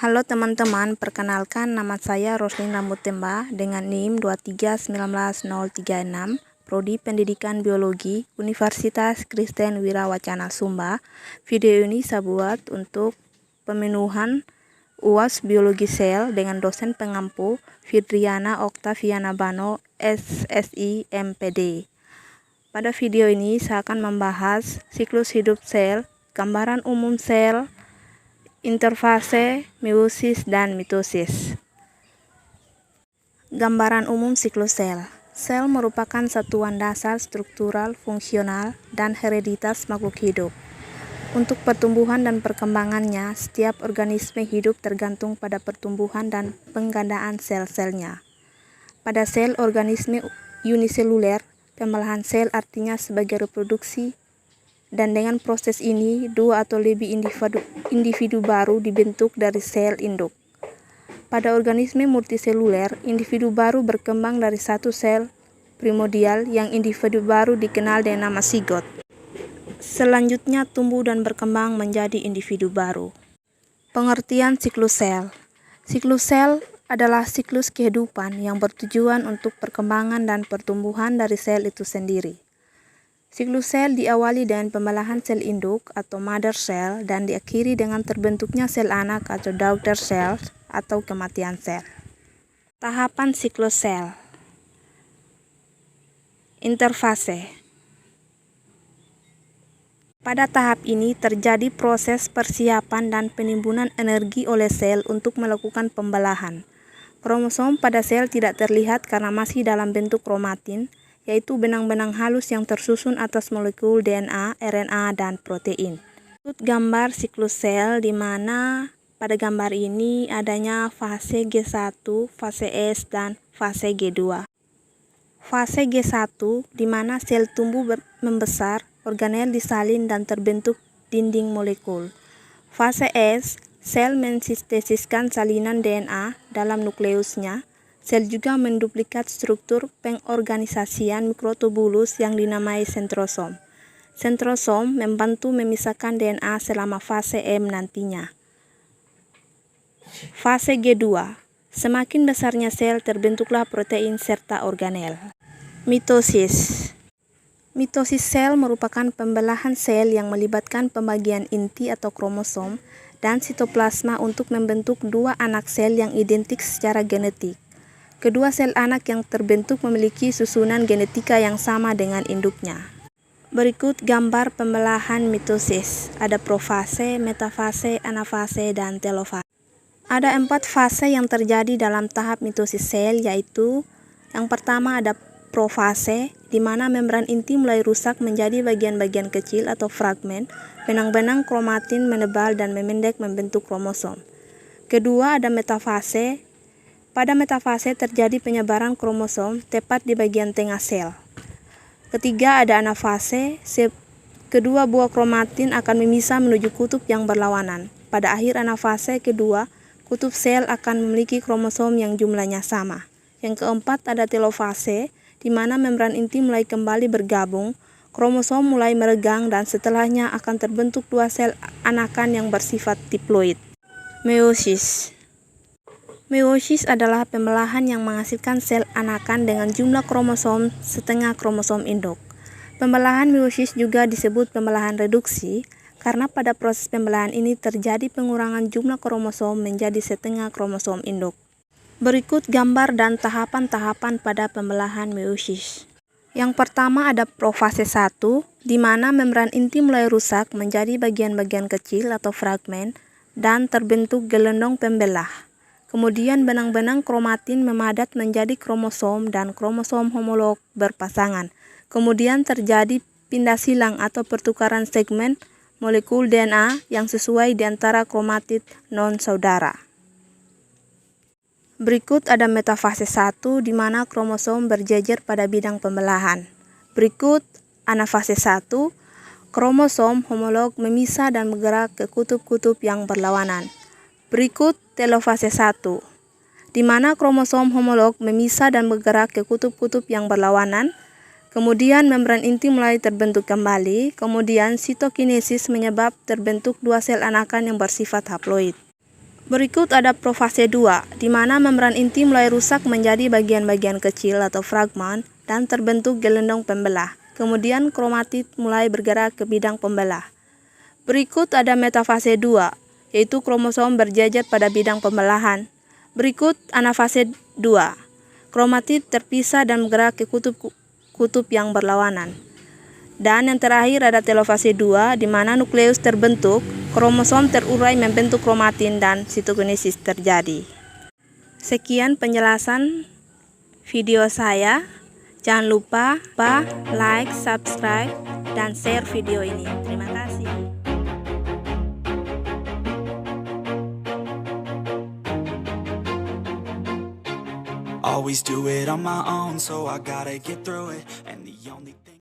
Halo teman-teman, perkenalkan nama saya Roslina Mutemba dengan NIM 2319036, Prodi Pendidikan Biologi, Universitas Kristen Wirawacana Sumba. Video ini saya buat untuk pemenuhan UAS Biologi Sel dengan dosen pengampu Fidriana Oktaviana Bano, SSI MPD. Pada video ini saya akan membahas siklus hidup sel, gambaran umum sel, interfase, meiosis, dan mitosis. Gambaran umum siklus sel. Sel merupakan satuan dasar struktural, fungsional, dan hereditas makhluk hidup. Untuk pertumbuhan dan perkembangannya, setiap organisme hidup tergantung pada pertumbuhan dan penggandaan sel-selnya. Pada sel organisme uniseluler, pembelahan sel artinya sebagai reproduksi, dan dengan proses ini, dua atau lebih individu baru dibentuk dari sel induk. Pada organisme multiseluler, individu baru berkembang dari satu sel primordial yang individu baru dikenal dengan nama zigot. Selanjutnya tumbuh dan berkembang menjadi individu baru. Pengertian siklus sel. Siklus sel adalah siklus kehidupan yang bertujuan untuk perkembangan dan pertumbuhan dari sel itu sendiri. Siklus sel diawali dengan pembelahan sel induk atau mother cell dan diakhiri dengan terbentuknya sel anak atau daughter cell atau kematian sel. Tahapan siklus sel. Interfase. Pada tahap ini terjadi proses persiapan dan penimbunan energi oleh sel untuk melakukan pembelahan. Kromosom pada sel tidak terlihat karena masih dalam bentuk kromatin, yaitu benang-benang halus yang tersusun atas molekul DNA, RNA, dan protein. Gambar siklus sel di mana pada gambar ini adanya fase G1, fase S, dan fase G2. Fase G1 di mana sel tumbuh membesar, organel disalin dan terbentuk dinding molekul. Fase S, sel mensintesiskan salinan DNA dalam nukleusnya. Sel juga menduplikat struktur pengorganisasian mikrotubulus yang dinamai sentrosom. Sentrosom membantu memisahkan DNA selama fase M nantinya. Fase G2. Semakin besarnya sel, terbentuklah protein serta organel. Mitosis. Mitosis sel merupakan pembelahan sel yang melibatkan pembagian inti atau kromosom dan sitoplasma untuk membentuk dua anak sel yang identik secara genetik. Kedua sel anak yang terbentuk memiliki susunan genetika yang sama dengan induknya. Berikut gambar pembelahan mitosis. Ada profase, metafase, anafase, dan telofase. Ada 4 fase yang terjadi dalam tahap mitosis sel, yaitu yang pertama ada profase, di mana membran inti mulai rusak menjadi bagian-bagian kecil atau fragmen, benang-benang kromatin menebal dan memendek membentuk kromosom. Kedua ada metafase. Pada metafase terjadi penyebaran kromosom tepat di bagian tengah sel. Ketiga ada anafase, kedua buah kromatin akan memisah menuju kutub yang berlawanan. Pada akhir anafase kedua, kutub sel akan memiliki kromosom yang jumlahnya sama. Yang keempat ada telofase, di mana membran inti mulai kembali bergabung, kromosom mulai meregang dan setelahnya akan terbentuk dua sel anakan yang bersifat diploid. Meiosis. Meiosis adalah pembelahan yang menghasilkan sel anakan dengan jumlah kromosom setengah kromosom induk. Pembelahan meiosis juga disebut pembelahan reduksi karena pada proses pembelahan ini terjadi pengurangan jumlah kromosom menjadi setengah kromosom induk. Berikut gambar dan tahapan-tahapan pada pembelahan meiosis. Yang pertama ada profase 1, di mana membran inti mulai rusak menjadi bagian-bagian kecil atau fragmen dan terbentuk gelondong pembelah. Kemudian benang-benang kromatin memadat menjadi kromosom dan kromosom homolog berpasangan. Kemudian terjadi pindah silang atau pertukaran segmen molekul DNA yang sesuai di antara kromatid non-saudara. Berikut ada metafase 1 di mana kromosom berjejer pada bidang pembelahan. Berikut anafase 1, kromosom homolog memisah dan bergerak ke kutub-kutub yang berlawanan. Berikut telofase 1, di mana kromosom homolog memisah dan bergerak ke kutub-kutub yang berlawanan. Kemudian membran inti mulai terbentuk kembali, kemudian sitokinesis menyebab terbentuk dua sel anakan yang bersifat haploid. Berikut ada profase 2, di mana membran inti mulai rusak menjadi bagian-bagian kecil atau fragmen dan terbentuk gelendong pembelah. Kemudian kromatid mulai bergerak ke bidang pembelah. Berikut ada metafase 2, yaitu kromosom berjejer pada bidang pembelahan. Berikut anafase 2, kromatid terpisah dan bergerak ke kutub yang berlawanan. Dan yang terakhir ada telofase 2, di mana nukleus terbentuk, kromosom terurai membentuk kromatin dan sitokinesis terjadi. Sekian penjelasan video saya. Jangan lupa like, subscribe, dan share video ini. Terima kasih. Always do it on my own, so I gotta get through it. And